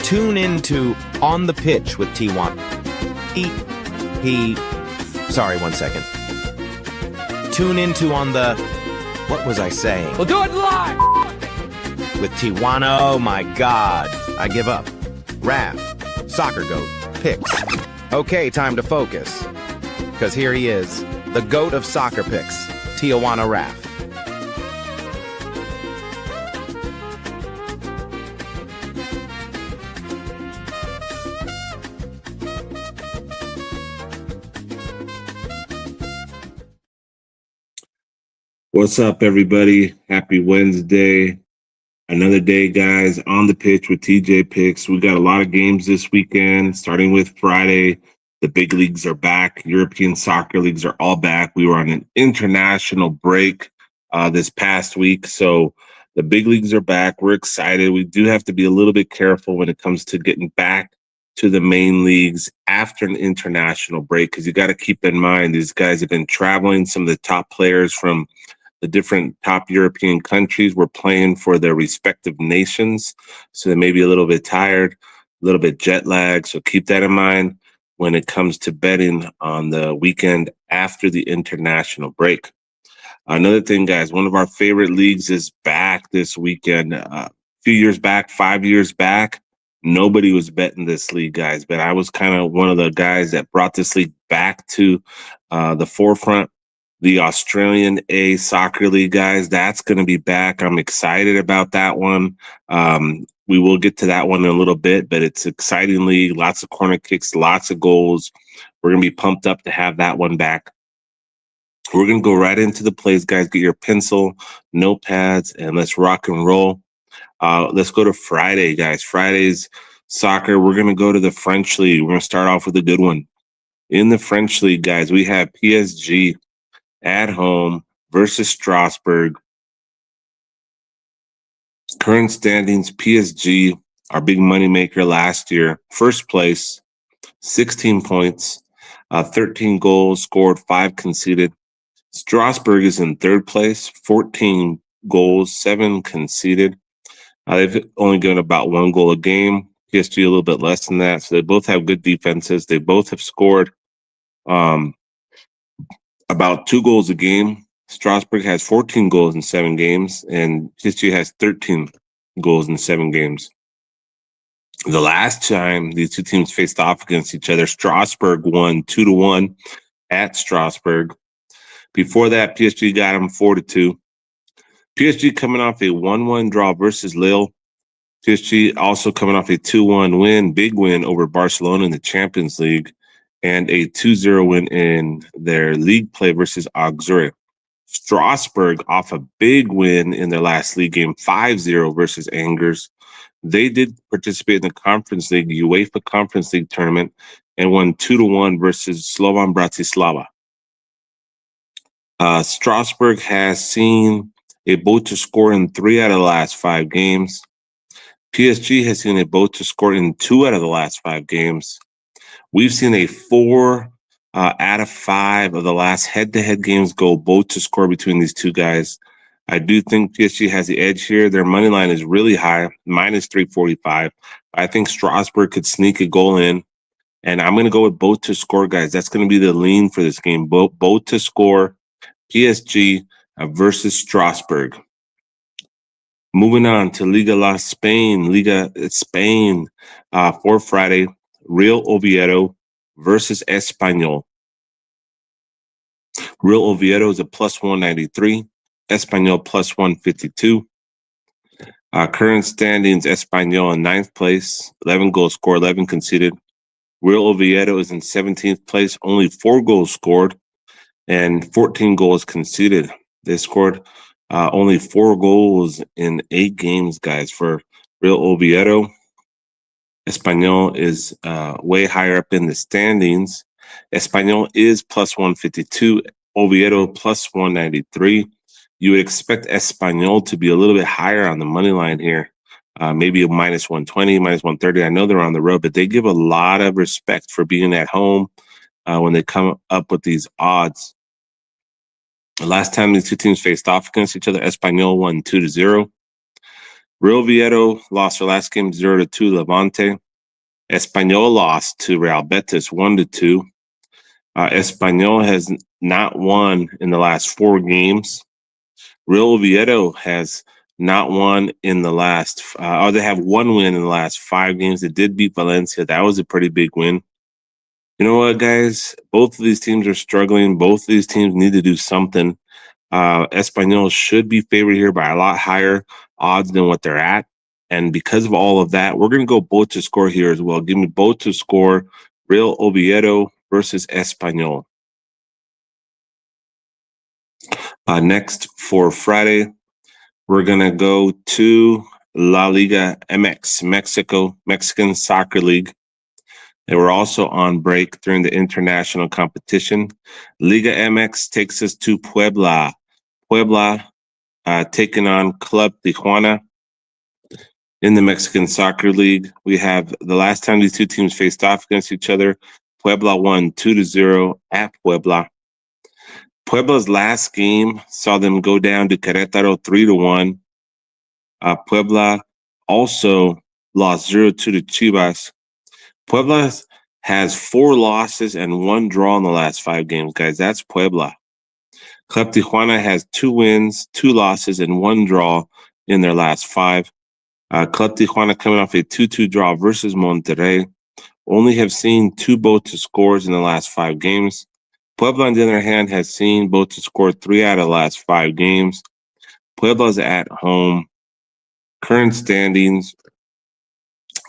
Tune into On the Pitch with Tijuana. Sorry, 1 second. Tune into On the... What was I saying? We'll do it live! With Tijuana, oh my God. I give up. Raph, Soccer Goat, Picks. Okay, time to focus. Because here he is, the GOAT of soccer picks, Tijuana Raph. What's up, everybody? Happy Wednesday. Another day, guys, on the pitch with TJ Picks. We got a lot of games this weekend, starting with Friday. The big leagues are back. European soccer leagues are all back. We were on an international break this past week, so the big leagues are back. We're excited. We do have to be a little bit careful when it comes to getting back to the main leagues after an international break, because you got to keep in mind these guys have been traveling. Some of the top players from the different top European countries were playing for their respective nations, so they may be a little bit tired, a little bit jet lagged. So keep that in mind when it comes to betting on the weekend after the international break. Another thing, guys, one of our favorite leagues is back this weekend. A few years back, 5 years back, nobody was betting this league, guys, but I was kind of one of the guys that brought this league back to the forefront. The Australian A Soccer League, guys, that's going to be back. I'm excited about that one. We will get to that one in a little bit, but it's an exciting league. Lots of corner kicks, lots of goals. We're going to be pumped up to have that one back. We're going to go right into the plays, guys. Get your pencil, notepads, and let's rock and roll. Let's go to Friday, guys. Friday's soccer. We're going to go to the French League. We're going to start off with a good one. In the French League, guys, we have PSG at home versus Strasbourg. Current standings, PSG, our big moneymaker last year. First place, 16 points, 13 goals scored, 5 conceded. Strasbourg is in third place, 14 goals, 7 conceded. They've only given about 1 goal a game. PSG a little bit less than that. So they both have good defenses. They both have scored about 2 goals a game. Strasbourg has 14 goals in 7 games, and PSG has 13 goals in 7 games. The last time these two teams faced off against each other, Strasbourg won 2-1 at Strasbourg. Before that, PSG got them 4-2. PSG coming off a 1-1 draw versus Lille. PSG also coming off a 2-1 win, big win over Barcelona in the Champions League, and a 2-0 win in their league play versus Auxerre. Strasbourg off a big win in their last league game, 5-0 versus Angers. They did participate in the Conference League, UEFA Conference League tournament, and won 2-1 versus Slovan Bratislava. Strasbourg has seen a boat to score in 3 out of the last 5 games. PSG has seen a boat to score in 2 out of the last 5 games. We've seen a 4 out of 5 of the last head-to-head games go both to score between these two guys. I do think PSG has the edge here. Their money line is really high, minus 345. I think Strasbourg could sneak a goal in, and I'm going to go with both to score, guys. That's going to be the lean for this game. Both to score, PSG versus Strasbourg. Moving on to Liga Spain for Friday. Real Oviedo versus Espanyol. Real Oviedo is a plus 193. Espanyol plus 152. Current standings, Espanyol in 9th place. 11 goals scored, 11 conceded. Real Oviedo is in 17th place. Only 4 goals scored and 14 goals conceded. They scored only 4 goals in 8 games, guys, for Real Oviedo. Espanyol is way higher up in the standings. Espanyol is plus 152. Oviedo plus 193. You would expect Espanyol to be a little bit higher on the money line here. Maybe a minus 120, minus 130. I know they're on the road, but they give a lot of respect for being at home when they come up with these odds. The last time these two teams faced off against each other, Espanyol won 2-0. Real Oviedo lost their last game 0-2 Levante. Espanyol lost to Real Betis 1-2. Espanyol has not won in the last 4 games. Real Oviedo has not won in the last, or they have 1 win in the last 5 games. They did beat Valencia. That was a pretty big win. You know what, guys? Both of these teams are struggling. Both of these teams need to do something. Espanyol should be favored here by a lot higher odds than what they're at. And because of all of that, we're going to go both to score here as well. Give me both to score. Real Oviedo versus Espanyol. Next for Friday, we're going to go to La Liga MX, Mexican Soccer League. They were also on break during the international competition. Liga MX takes us to Puebla. Puebla taking on Club Tijuana in the Mexican Soccer League. We have the last time these two teams faced off against each other, Puebla won 2-0 at Puebla. Puebla's last game saw them go down to Querétaro 3-1. Puebla also lost 0-2 to Chivas. Puebla has 4 losses and 1 draw in the last 5 games, guys. That's Puebla. Club Tijuana has 2 wins, 2 losses, and 1 draw in their last 5. Club Tijuana coming off a 2-2 draw versus Monterrey. Only have seen 2 both to scores in the last 5 games. Puebla, on the other hand, has seen both to score 3 out of the last 5 games. Puebla's at home. Current standings,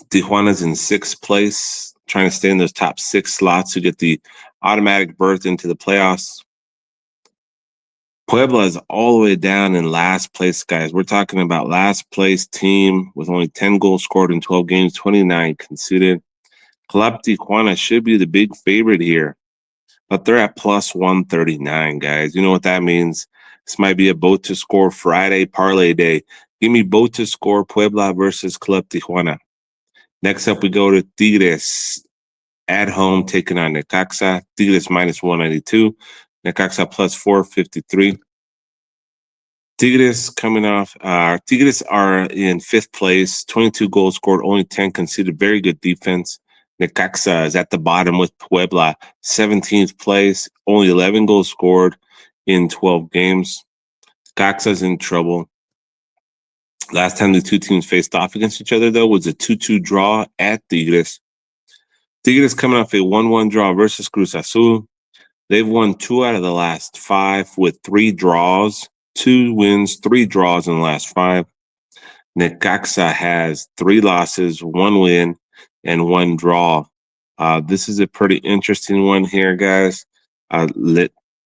Tijuana's in 6th place, trying to stay in those top 6 slots to get the automatic berth into the playoffs. Puebla is all the way down in last place, guys. We're talking about last place team with only 10 goals scored in 12 games, 29 conceded. Club Tijuana should be the big favorite here, but they're at plus 139, guys. You know what that means? This might be a both to score Friday parlay day. Give me both to score Puebla versus Club Tijuana. Next up, we go to Tigres at home taking on Necaxa. Tigres minus 192. Necaxa plus 453. Tigres coming off. Tigres are in 5th place, 22 goals scored, only 10 conceded. Very good defense. Necaxa is at the bottom with Puebla, 17th place, only 11 goals scored in 12 games. Necaxa's in trouble. Last time the two teams faced off against each other, though, was a 2-2 draw at Tigres. Tigres coming off a 1-1 draw versus Cruz Azul. They've won 2 out of the last 5 with 3 draws, 2 wins, 3 draws in the last 5. Necaxa has 3 losses, 1 win, and 1 draw. This is a pretty interesting one here, guys.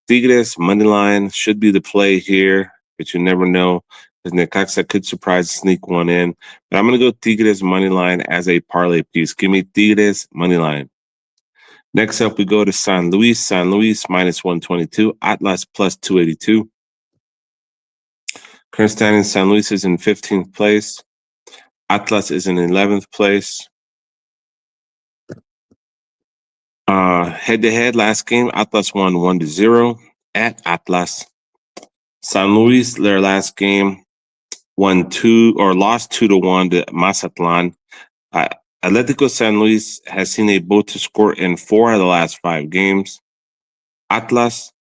Tigres money line should be the play here, but you never know, because Necaxa could surprise sneak one in. But I'm going to go Tigres money line as a parlay piece. Give me Tigres money line. Next up, we go to San Luis. San Luis minus 122. Atlas plus 282. Current standing, San Luis is in 15th place. Atlas is in 11th place. Head-to-head, last game, Atlas won 1-0 at Atlas. San Luis, their last game, lost 2-1 to Mazatlan. Atlético San Luis has seen a both to score in 4 of the last 5 games. Atlas,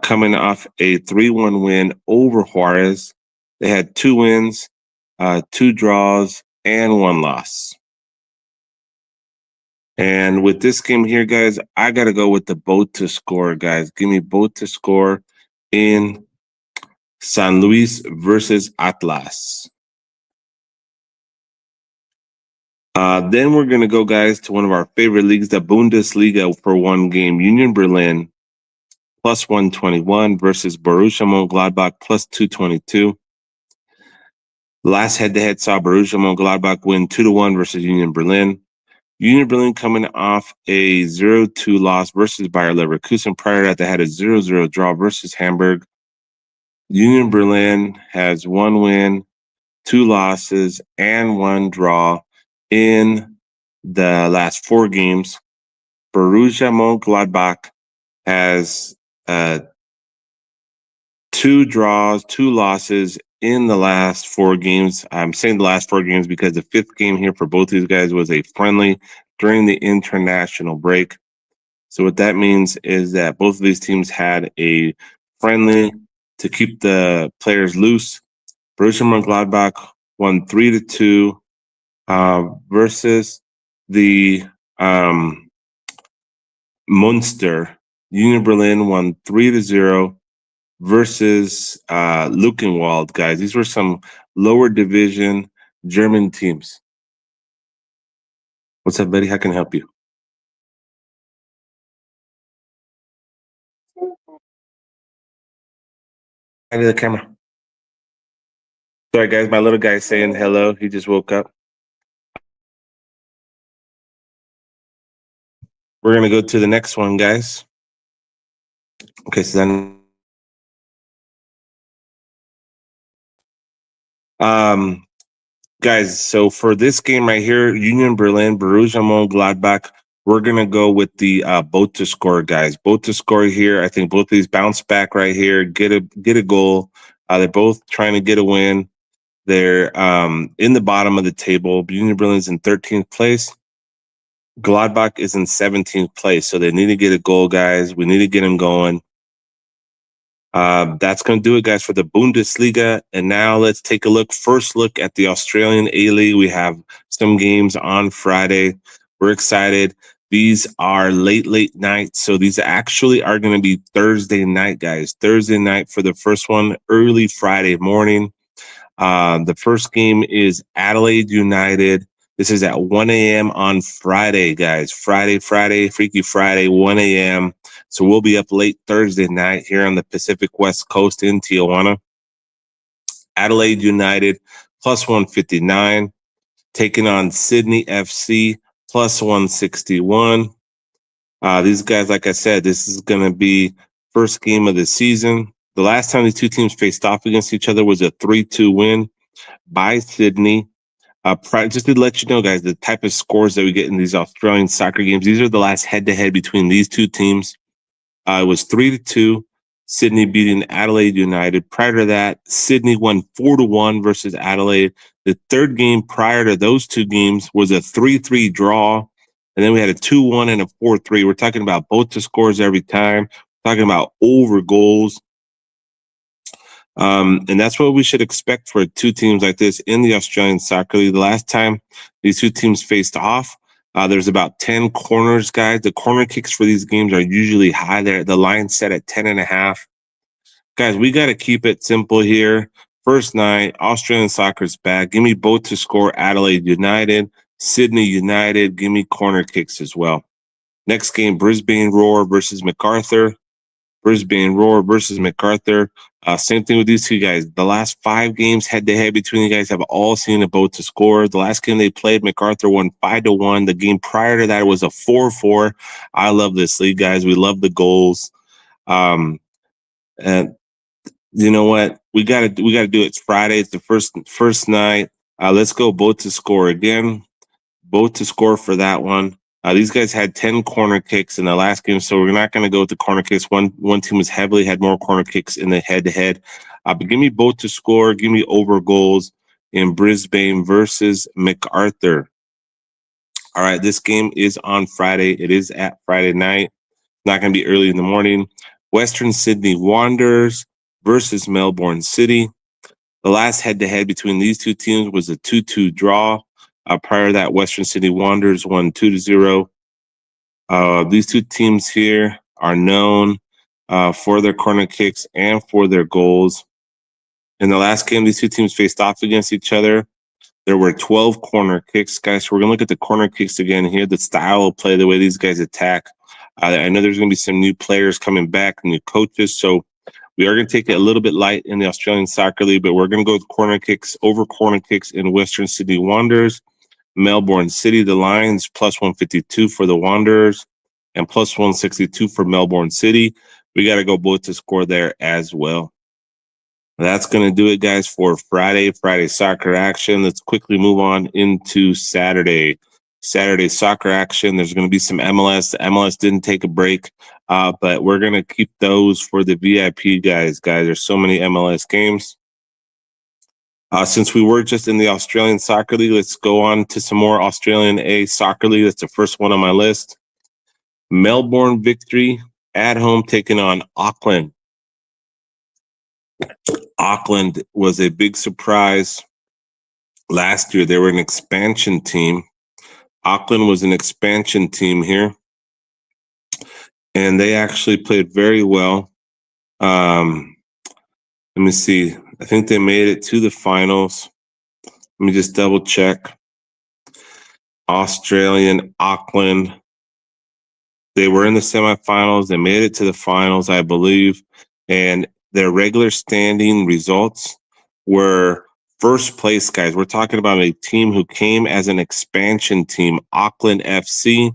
coming off a 3-1 win over Juarez. They had 2 wins, 2 draws, and 1 loss. And with this game here, guys, I got to go with the both to score, guys. Give me both to score in San Luis versus Atlas. Then we're going to go, guys, to one of our favorite leagues, the Bundesliga, for one game. Union Berlin plus 121 versus Borussia Mönchengladbach plus 222. Last head-to-head saw Borussia Mönchengladbach win 2-1 versus Union Berlin. Union Berlin coming off a 0-2 loss versus Bayer Leverkusen. Prior to that, they had a 0-0 draw versus Hamburg. Union Berlin has 1 win, 2 losses, and 1 draw in the last 4 games. Borussia Mönchengladbach has 2 draws, 2 losses in the last 4 games. I'm saying the last 4 games because the 5th game here for both these guys was a friendly during the international break. So what that means is that both of these teams had a friendly to keep the players loose. Borussia Mönchengladbach won 3-2 versus the Munster. Union Berlin won 3-0 versus Luckenwald, guys. These were some lower division German teams. What's up, buddy? How can I help you? I need the camera. Sorry, guys. My little guy's saying hello. He just woke up. We're going to go to the next one, guys. Okay, so then guys, so for this game right here, Union Berlin, Borussia Mönchengladbach, we're going to go with the both to score, guys. Both to score here. I think both of these bounce back right here, get a goal. They're both trying to get a win. They're in the bottom of the table. Union Berlin's in 13th place. Gladbach is in 17th place, so they need to get a goal, guys. We need to get them going. That's going to do it, guys, for the Bundesliga. And now let's take a look. First look at the Australian A-League. We have some games on Friday. We're excited. These are late nights. So these actually are going to be Thursday night, guys. Thursday night for the first one, early Friday morning. The first game is Adelaide United. This is at 1 a.m. on Friday, guys. Friday, Freaky Friday, 1 a.m. So we'll be up late Thursday night here on the Pacific West Coast in Tijuana. Adelaide United plus 159, taking on Sydney FC plus 161. These guys, like I said, this is going to be first game of the season. The last time these two teams faced off against each other was a 3-2 win by Sydney. Just to let you know, guys, the type of scores that we get in these Australian soccer games, these are the last head-to-head between these two teams. It was 3-2, Sydney beating Adelaide United. Prior to that, Sydney won 4-1 versus Adelaide. The third game prior to those two games was a 3-3 draw. And then we had a 2-1 and a 4-3. We're talking about both the scores every time. We're talking about over goals. And that's what we should expect for two teams like this in the Australian Soccer League. The last time these two teams faced off, there's about 10 corners, guys. The corner kicks for these games are usually high there. The line set at 10.5. Guys, we got to keep it simple here. First night, Australian soccer's back. Give me both to score Adelaide United, Sydney United. Give me corner kicks as well. Next game, Brisbane Roar versus MacArthur. Brisbane Roar versus MacArthur. Same thing with these two guys. The last 5 games head-to-head between you guys have all seen a both to score. The last game they played, MacArthur won 5-1. The game prior to that was a 4-4. I love this league, guys. We love the goals. And you know what? We gotta do it. It's Friday. It's the first night. Let's go both to score again. Both to score for that one. These guys had 10 corner kicks in the last game, so we're not going to go with the corner kicks. One team was had more corner kicks in the head-to-head. But give me both to score. Give me over goals in Brisbane versus MacArthur. All right, this game is on Friday. It is at Friday night. Not going to be early in the morning. Western Sydney Wanderers versus Melbourne City. The last head-to-head between these two teams was a 2-2 draw. Prior to that, Western Sydney Wanderers won 2-0. These two teams here are known for their corner kicks and for their goals. In the last game, these two teams faced off against each other. There were 12 corner kicks, guys. So we're going to look at the corner kicks again here, the style of play, the way these guys attack. I know there's going to be some new players coming back, new coaches. So we are going to take it a little bit light in the Australian Soccer League, but we're going to go with corner kicks, over corner kicks in Western Sydney Wanderers. Melbourne City, the Lions, plus 152 for the Wanderers and plus 162 for Melbourne City. We got to go both to score there as well. That's going to do it, guys, for Friday soccer action. Let's quickly move on into Saturday soccer action. There's going to be some MLS. The MLS didn't take a break, but we're going to keep those for the VIP guys. There's so many MLS games. Since we were just in the Australian Soccer League, let's go on to some more Australian A Soccer League. That's the first one on my list. Melbourne Victory at home taking on Auckland. Auckland was a big surprise last year. They were an expansion team. Auckland was an expansion team here, and they actually played very well. Let me see. I think they made it to the finals. Let me just double check. Australian, Auckland. They were in the semifinals. They made it to the finals, I believe. And their regular standing results were first place, guys. We're talking about a team who came as an expansion team, Auckland FC,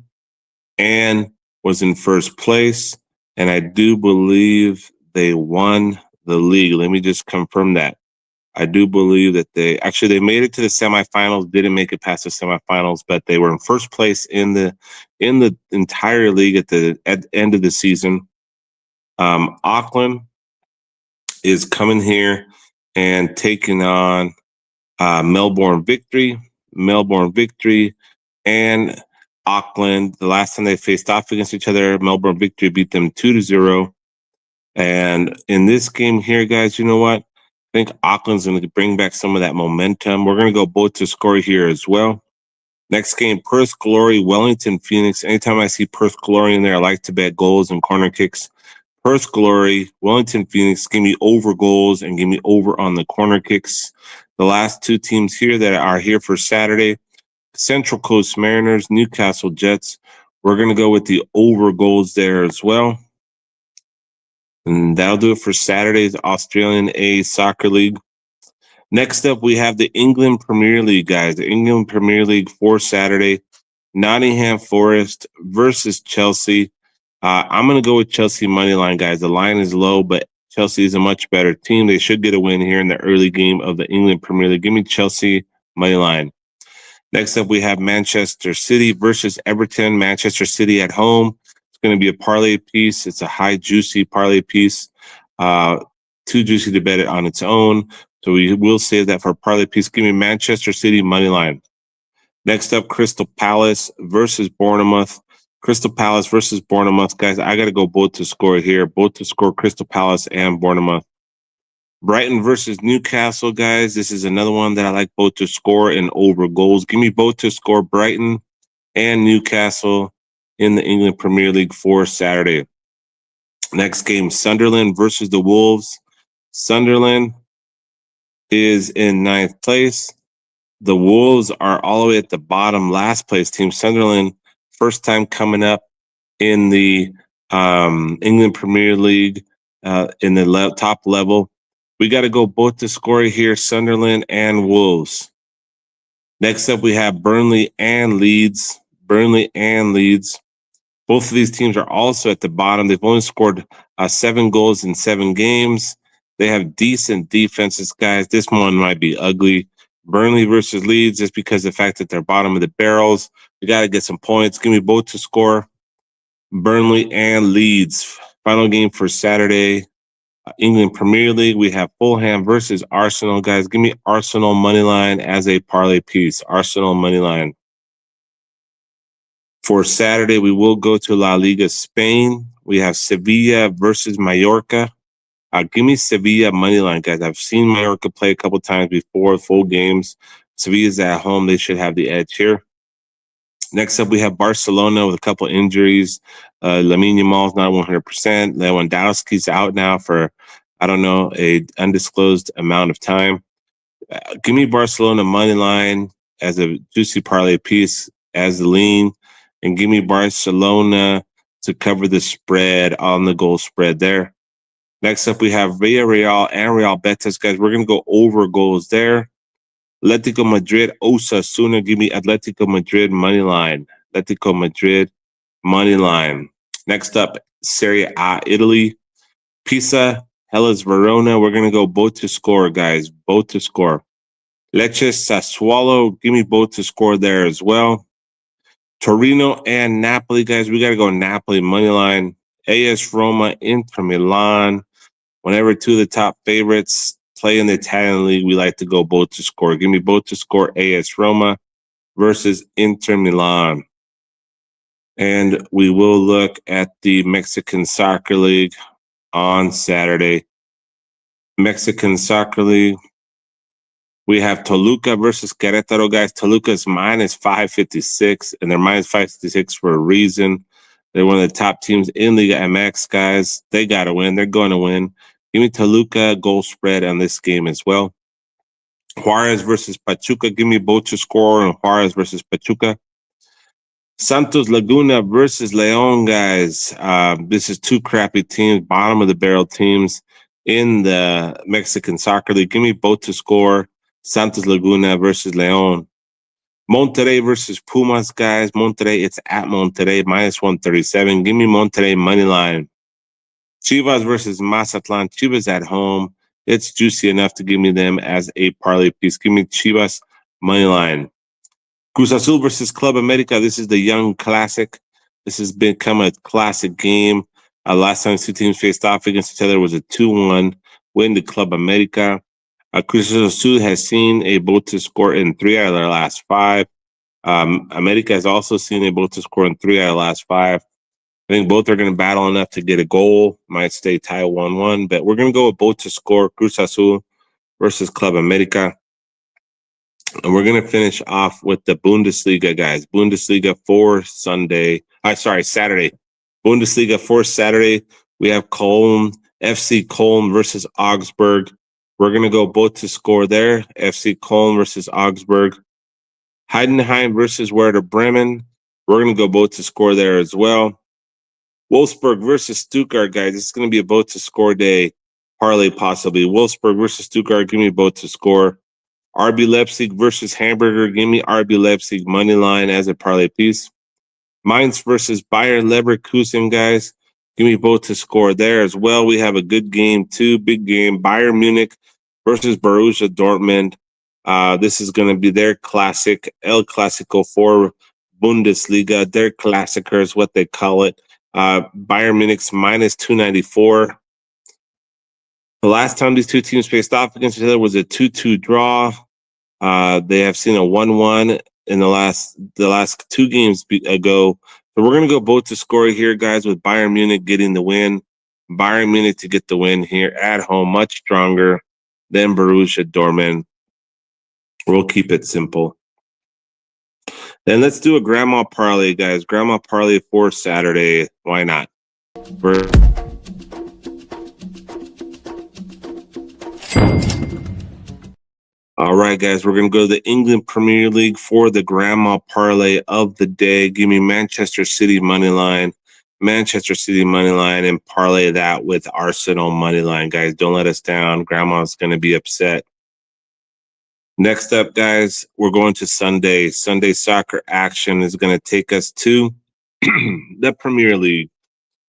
and was in first place. And I do believe they won the league. Let me just confirm that. I do believe that they made it to the semifinals, didn't make it past the semifinals, but they were in first place in the entire league at the end of the season. Auckland is coming here and taking on Melbourne Victory, and Auckland. The last time they faced off against each other, Melbourne Victory beat them 2-0. And in this game here, guys, you know what? I think Auckland's going to bring back some of that momentum. We're going to go both to score here as well. Next game, Perth Glory, Wellington Phoenix. Anytime I see Perth Glory in there, I like to bet goals and corner kicks. Perth Glory, Wellington Phoenix, give me over goals and give me over on the corner kicks. The last two teams here that are here for Saturday, Central Coast Mariners, Newcastle Jets. We're going to go with the over goals there as well. And that'll do it for Saturday's Australian A Soccer League. Next up, we have the England Premier League, guys. The England Premier League for Saturday. Nottingham Forest versus Chelsea. I'm going to go with Chelsea money line, guys. The line is low, but Chelsea is a much better team. They should get a win here in the early game of the England Premier League. Give me Chelsea money line. Next up, we have Manchester City versus Everton. Manchester City at home. It's going to be a parlay piece. It's a high juicy parlay piece. Too juicy to bet it on its own. So we will save that for a parlay piece. Give me Manchester City money line. Next up, Crystal Palace versus Bournemouth. Crystal Palace versus Bournemouth. Guys, I got to go both to score here. Both to score Crystal Palace and Bournemouth. Brighton versus Newcastle, guys. This is another one that I like both to score and over goals. Give me both to score Brighton and Newcastle in the England Premier League for Saturday. Next game, Sunderland versus the Wolves. Sunderland is in 9th place. The Wolves are all the way at the bottom, last place team. Sunderland, first time coming up in the England Premier League in the top level. We got to go both to score here, Sunderland and Wolves. Next up, we have Burnley and Leeds. Both of these teams are also at the bottom. They've only scored 7 goals in 7 games. They have decent defenses, guys. This one might be ugly. Burnley versus Leeds, just because of the fact that they're bottom of the barrels. We got to get some points. Give me both to score Burnley and Leeds. Final game for Saturday. England Premier League, we have Fulham versus Arsenal. Guys, give me Arsenal money line as a parlay piece. Arsenal money line. For Saturday, we will go to La Liga Spain. We have Sevilla versus Mallorca. Give me Sevilla money line, guys. I've seen Mallorca play a couple times before, full games. Sevilla's at home. They should have the edge here. Next up, we have Barcelona with a couple injuries. Lamine Yamal's not 100%. Lewandowski's out now for, I don't know, a undisclosed amount of time. Give me Barcelona money line as a juicy parlay piece as the lean, and give me Barcelona to cover the spread on the goal spread there. Next up, we have Villarreal and Real Betis, guys. We're going to go over goals there. Atletico Madrid, Osasuna. Give me Atletico Madrid money line. Atletico Madrid money line. Next up, Serie A, Italy. Pisa, Hellas Verona. We're going to go both to score, guys. Both to score. Lecce, Sassuolo. Give me both to score there as well. Torino and Napoli, guys. We got to go Napoli money line. AS Roma, Inter Milan. Whenever two of the top favorites play in the Italian league, we like to go both to score. Give me both to score AS Roma versus Inter Milan. And we will look at the Mexican Soccer League on Saturday. Mexican Soccer League. We have Toluca versus Querétaro, guys. Toluca's minus 556, and they're minus 556 for a reason. They're one of the top teams in Liga MX, guys. They got to win. They're going to win. Give me Toluca goal spread on this game as well. Juarez versus Pachuca. Give me both to score on Juarez versus Pachuca. Santos Laguna versus León, guys. This is two crappy teams, bottom of the barrel teams in the Mexican Soccer League. Give me both to score. Santos Laguna versus León. Monterrey versus Pumas, guys. Monterrey, it's at Monterrey, minus 137. Give me Monterrey money line. Chivas versus Mazatlan. Chivas at home. It's juicy enough to give me them as a parlay piece. Give me Chivas money line. Cruz Azul versus Club America. This is the young classic. This has become a classic game. Last time two teams faced off against each other was a 2-1 win to Club America. Cruz Azul has seen a both to score in 3 out of their last 5. America has also seen a both to score in 3 out of the last 5. I think both are going to battle enough to get a goal. Might stay tie 1-1, but we're going to go with both to score. Cruz Azul versus Club America. And we're going to finish off with the Bundesliga, guys. Bundesliga for Saturday. Bundesliga for Saturday. We have Köln, FC Köln versus Augsburg. We're going to go both to score there. FC Köln versus Augsburg. Heidenheim versus Werder Bremen. We're going to go both to score there as well. Wolfsburg versus Stuttgart, guys. This is going to be a both to score day. Parlay possibly. Wolfsburg versus Stuttgart. Give me both to score. RB Leipzig versus Hamburger. Give me RB Leipzig money line as a parlay piece. Mainz versus Bayer Leverkusen, guys. Give me both to score there as well. We have a good game too. Big game. Bayern Munich versus Borussia Dortmund. This is going to be their classic, El Clasico for Bundesliga. Their classicer is what they call it. Bayern Munich's minus 294. The last time these two teams faced off against each other was a 2-2 draw. They have seen a 1-1 in the last 2 games ago. So we're going to go both to score here, guys, with Bayern Munich getting the win. Bayern Munich to get the win here at home, much stronger than Borussia Dortmund. We'll keep it simple. Then let's do a grandma parlay, guys. Grandma parlay for Saturday. Why not? All right, guys, we're going to go to the England Premier League for the grandma parlay of the day. Give me Manchester City money line, and parlay that with Arsenal money line, guys. Don't let us down. Grandma's going to be upset. Next up, guys, we're going to Sunday. Sunday soccer action is going to take us to the Premier League.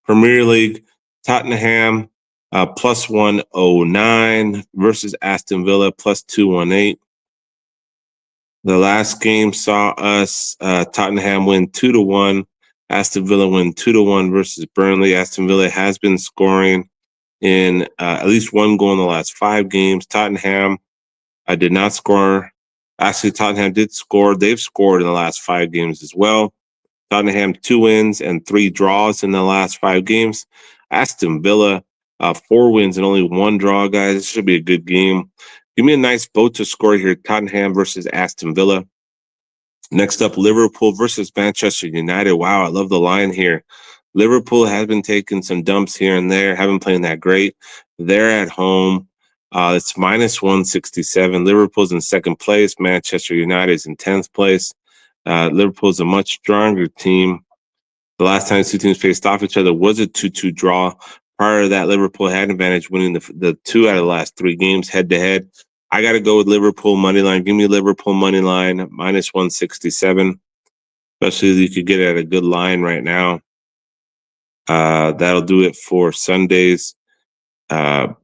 Premier League, Tottenham plus 109 versus Aston Villa plus 218. The last game saw us Tottenham win 2-1. Aston Villa win 2-1 versus Burnley. Aston Villa has been scoring in at least one goal in the last 5 games. Tottenham did not score. Actually, Tottenham did score. They've scored in the last 5 games as well. Tottenham 2 wins and 3 draws in the last 5 games. Aston Villa 4 wins and only 1 draw, guys. This should be a good game. Give me a nice boat to score here. Tottenham versus Aston Villa. Next up, Liverpool versus Manchester United. Wow, I love the line here. Liverpool has been taking some dumps here and there. Haven't played that great. They're at home. It's minus 167. Liverpool's in 2nd place. Manchester United is in 10th place. Liverpool's a much stronger team. The last time the 2 teams faced off each other was a 2-2 draw. Prior to that, Liverpool had an advantage winning the 2 out of the last 3 games head-to-head. I got to go with Liverpool money line. Give me Liverpool money line, minus 167. Especially if you could get it at a good line right now. That'll do it for Sundays. That'll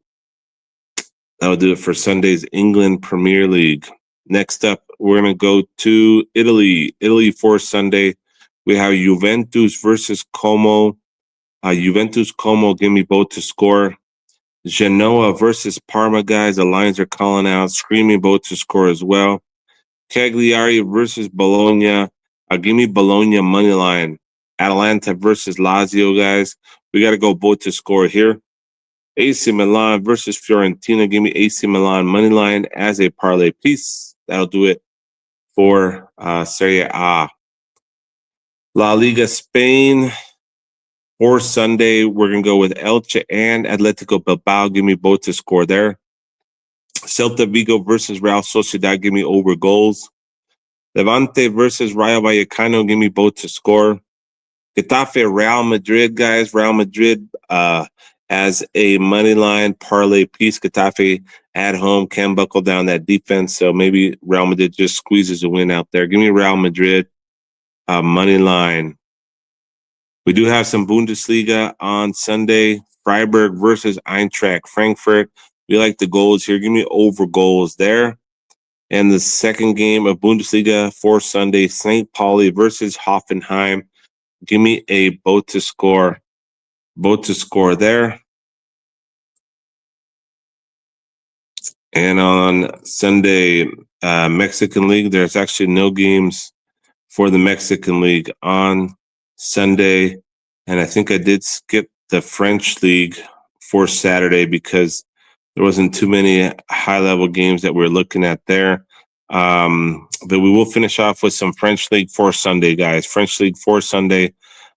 do it for Sunday's England Premier League. Next up, we're going to go to Italy. Italy for Sunday. We have Juventus versus Como. Juventus Como, give me both to score. Genoa versus Parma, guys. The Lions are calling out, screaming both to score as well. Cagliari versus Bologna. Give me Bologna money line. Atalanta versus Lazio, guys. We got to go both to score here. AC Milan versus Fiorentina. Give me AC Milan money line as a parlay piece. That'll do it for Serie A. La Liga Spain. For Sunday, we're going to go with Elche and Atletico Bilbao. Give me both to score there. Celta Vigo versus Real Sociedad. Give me over goals. Levante versus Rayo Vallecano. Give me both to score. Getafe Real Madrid, guys. Real Madrid as a money line parlay piece. Getafe at home can buckle down that defense. So maybe Real Madrid just squeezes a win out there. Give me Real Madrid money line. We do have some Bundesliga on Sunday. Freiburg versus Eintracht Frankfurt. We like the goals here. Give me over goals there. And the second game of Bundesliga for Sunday, St. Pauli versus Hoffenheim. Give me a both to score. Both to score there. And on Sunday, Mexican League, there's actually no games for the Mexican League on Sunday. And I think I did skip the French League for Saturday because there wasn't too many high-level games that we're looking at there. But we will finish off with some French League for Sunday, guys. French League for Sunday.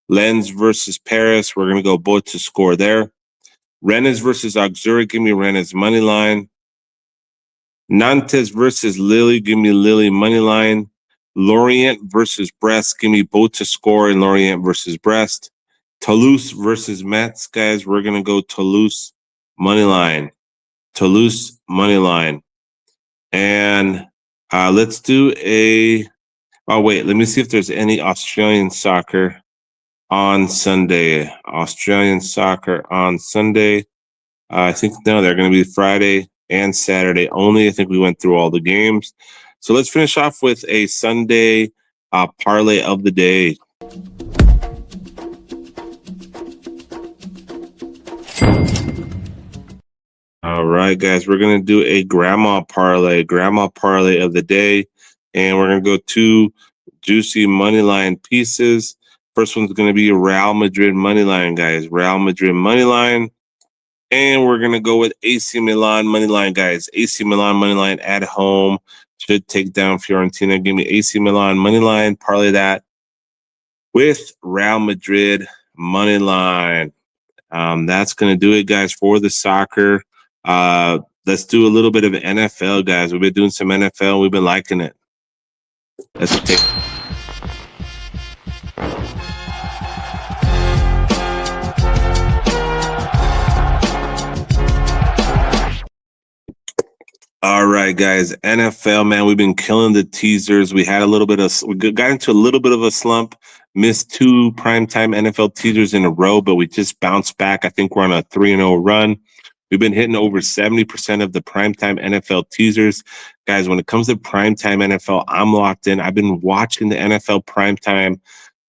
Lens versus Paris. We're going to go both to score there. Rennes versus Auxerre. Give me Rennes money line. Nantes versus Lille. Give me Lille money line. Lorient versus Brest. Give me both to score in Lorient versus Brest. Toulouse versus Metz, guys. We're going to go Toulouse money line. Toulouse money line. And let's do oh, wait. Let me see if there's any Australian soccer on Sunday. Australian soccer on Sunday. I think, no, they're going to be Friday and Saturday only. I think we went through all the games. So let's finish off with a Sunday parlay of the day. All right, guys, we're going to do a grandma parlay of the day. And we're going to go two juicy money line pieces. First one's going to be Real Madrid money line, guys. Real Madrid money line. And we're going to go with AC Milan money line, guys. AC Milan money line at home should take down Fiorentina. Give me AC Milan money line. Parlay that with Real Madrid money line. That's going to do it, guys, for the soccer. Let's do a little bit of NFL, guys. We've been doing some NFL. We've been liking it. Let's take. All right, guys. NFL, man, we've been killing the teasers. We got into a little bit of a slump, missed two primetime NFL teasers in a row, but we just bounced back. I think we're on a 3-0 run. We've been hitting over 70% of the primetime NFL teasers. Guys, when it comes to primetime NFL, I'm locked in. I've been watching the NFL primetime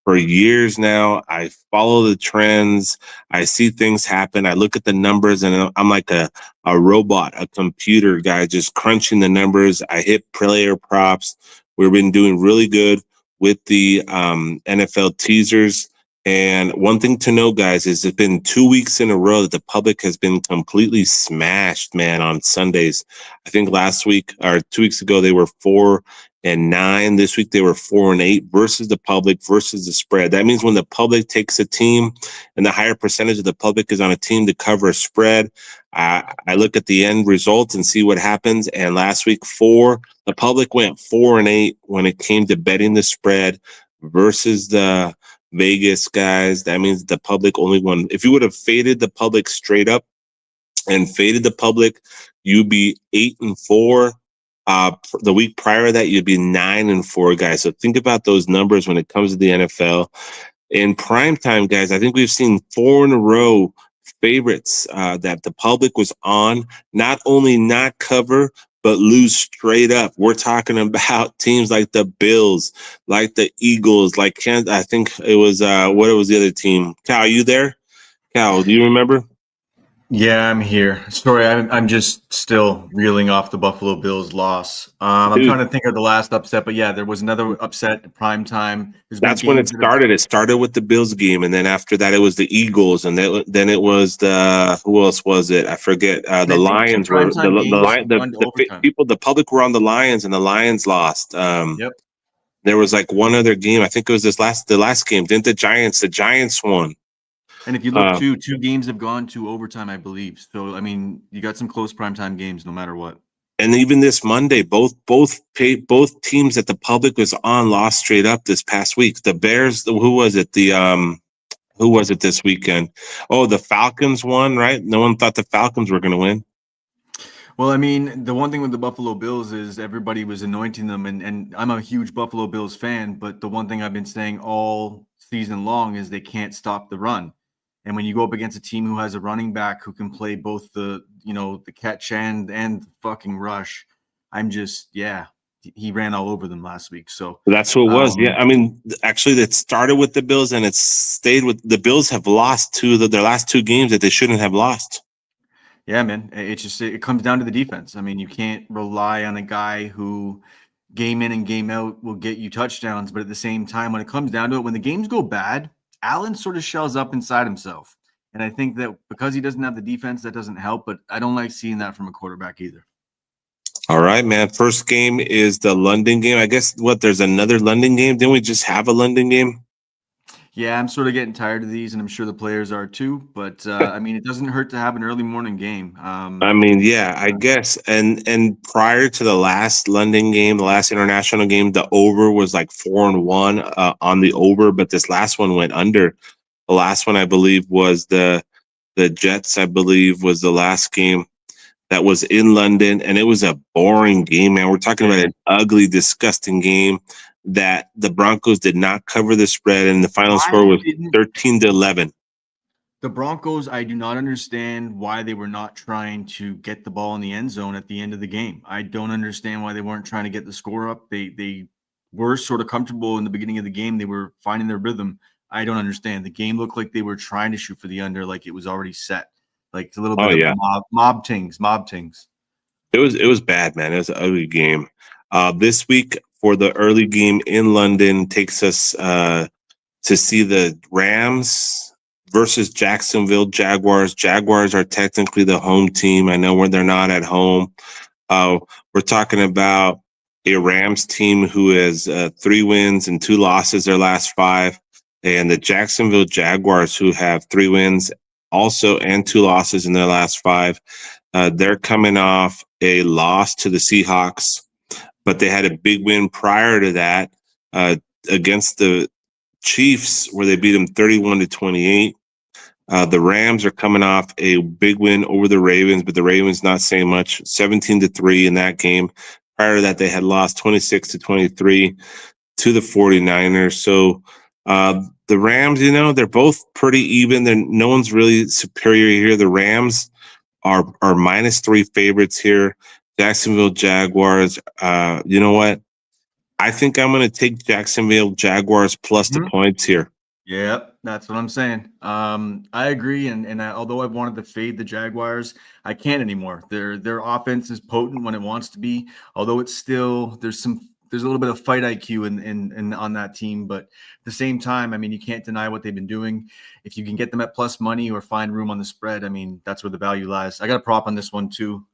for years now. I follow the trends. I see things happen. I look at the numbers and I'm like a robot, a computer guy, just crunching the numbers. I hit player props. We've been doing really good with the NFL teasers. And one thing to know, guys, is it's been 2 weeks in a row that the public has been completely smashed, man, on Sundays. I think last week or 2 weeks ago, they were 4-9. This week, they were 4-8 versus the public versus the spread. That means when the public takes a team and the higher percentage of the public is on a team to cover a spread, I look at the end results and see what happens. And last week, the public went 4-8 when it came to betting the spread versus the Vegas, guys. That means the public only won. If you would have faded the public straight up and faded the public, you'd be 8-4. The week prior to that, you'd be 9-4, guys. So think about those numbers when it comes to the NFL. In prime time, guys, I think we've seen 4 in a row favorites that the public was on, not only not cover, but lose straight up. We're talking about teams like the Bills, like the Eagles, like I think it was, what was the other team? Cal, you there? Cal, do you remember? Yeah, I'm here. Sorry, I'm just still reeling off the Buffalo Bills loss. I'm trying Dude, to think of the last upset, but yeah, there was another upset at prime time. There's been that's when it games that have started. It started with the Bills game, and then after that, it was the Eagles, and then it was the who else was it? I forget. and The I think two Lions were primetime games have gone to overtime. people, the public were on the Lions, and the Lions lost. Yep. There was like one other game. I think it was the last game. Didn't the Giants won? And if you look, Uh, two games have gone to overtime, I believe. So I mean, you got some close primetime games, no matter what. and even this Monday, both teams that the public was on lost straight up this past week. The Bears, who was it? Who was it this weekend? Oh, the Falcons won, right? No one thought the Falcons were going to win. Well, I mean, the one thing with the Buffalo Bills is everybody was anointing them, and I'm a huge Buffalo Bills fan, but the one thing I've been saying all season long is they can't stop the run. And when you go up against a team who has a running back who can play both the catch and the fucking rush, I'm just he ran all over them last week. So That's who it was. Yeah, um, I mean, actually, it started with the Bills and it stayed with the Bills. Have lost their last two games that they shouldn't have lost. yeah, man, it comes down to the defense. I mean, you can't rely on a guy who game in and game out will get you touchdowns. But at the same time, when it comes down to it, when the games go bad, Allen sort of shells up inside himself. And I think that because he doesn't have the defense, that doesn't help. But I don't like seeing that from a quarterback either. All right, man. First game is the London game. I guess there's another London game. Didn't we just have a London game? Yeah, I'm sort of getting tired of these, and I'm sure the players are too. But I mean, it doesn't hurt to have an early morning game. I mean, yeah, I guess. And prior to the last London game, the last international game, the over was like 4-1 on the over, but this last one went under. The last one, I believe, was the Jets. I believe was the last game that was in London, and it was a boring game, man. We're talking about an ugly, disgusting game that the Broncos did not cover the spread, and the final score Why was didn't 13-11. the Broncos, I do not understand why they were not trying to get the ball in the end zone at the end of the game. I don't understand why they weren't trying to get the score up. They were sort of comfortable in the beginning of the game. They were finding their rhythm. I don't understand. The game looked like they were trying to shoot for the under, like it was already set. Like it's a little Oh bit of yeah, mob tings. it was bad, man. It was an ugly game. This week for the early game in London takes us to see the Rams versus Jacksonville Jaguars. Jaguars are technically the home team. I know when they're not at home. We're talking about a Rams team who has 3 wins and 2 losses their last 5, and the Jacksonville Jaguars who have 3 wins also and 2 losses in their last 5. They're coming off a loss to the Seahawks, but they had a big win prior to that against the Chiefs, where they beat them 31-28. The Rams are coming off a big win over the Ravens, but the Ravens not saying much, 17-3 in that game. Prior to that, they had lost 26-23 to the 49ers. So the Rams, they're both pretty even. No one's really superior here. The Rams are -3 favorites here. Jacksonville Jaguars, you know what? I think I'm going to take Jacksonville Jaguars plus the points here. Yep, that's what I'm saying. I agree, and although I've wanted to fade the Jaguars, I can't anymore. Their offense is potent when it wants to be, although it's still there's a little bit of fight IQ in on that team, but at the same time, I mean, you can't deny what they've been doing. If you can get them at plus money or find room on the spread, I mean, that's where the value lies. I got a prop on this one too.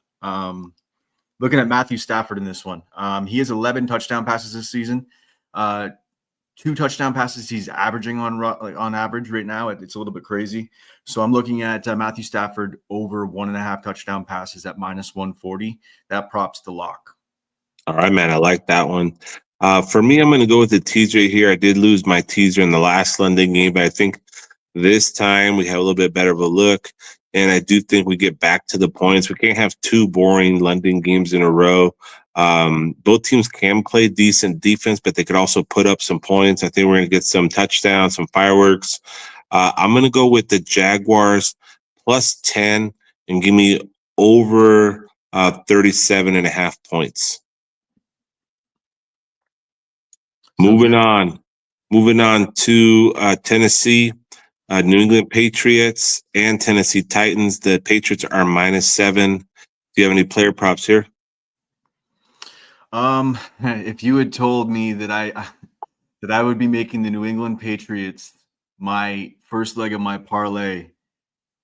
Looking at Matthew Stafford in this one, he has 11 touchdown passes this season. 2 touchdown passes he's averaging on average right now. It's a little bit crazy. So I'm looking at Matthew Stafford over 1.5 touchdown passes at -140. That props the lock. All right, man. I like that one. For me, I'm going to go with the TJ here. I did lose my teaser in the last London game, but I think this time we have a little bit better of a look. And I do think we get back to the points. We can't have 2 boring London games in a row. Both teams can play decent defense, but they could also put up some points. I think we're going to get some touchdowns, some fireworks. I'm going to go with the Jaguars plus 10 and give me over 37.5 points. Moving on to Tennessee New England Patriots and Tennessee Titans. The Patriots are -7. Do you have any player props here? If you had told me that I would be making the New England Patriots my first leg of my parlay,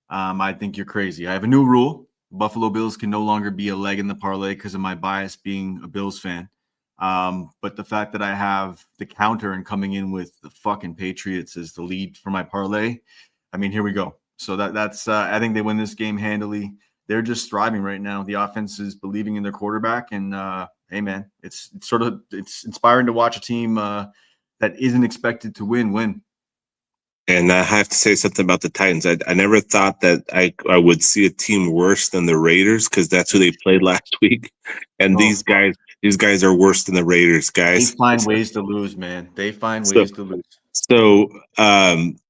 I think you're crazy. I have a new rule. Buffalo Bills can no longer be a leg in the parlay because of my bias being a Bills fan. But the fact that I have the counter and coming in with the fucking Patriots as the lead for my parlay, I mean, here we go. So that's I think they win this game handily. They're just thriving right now. The offense is believing in their quarterback, and hey, man, it's inspiring to watch a team that isn't expected to win. And I have to say something about the Titans. I never thought that I would see a team worse than the Raiders because that's who they played last week. And these guys are worse than the Raiders, guys. They find ways to lose, man. They find So- ways to lose. So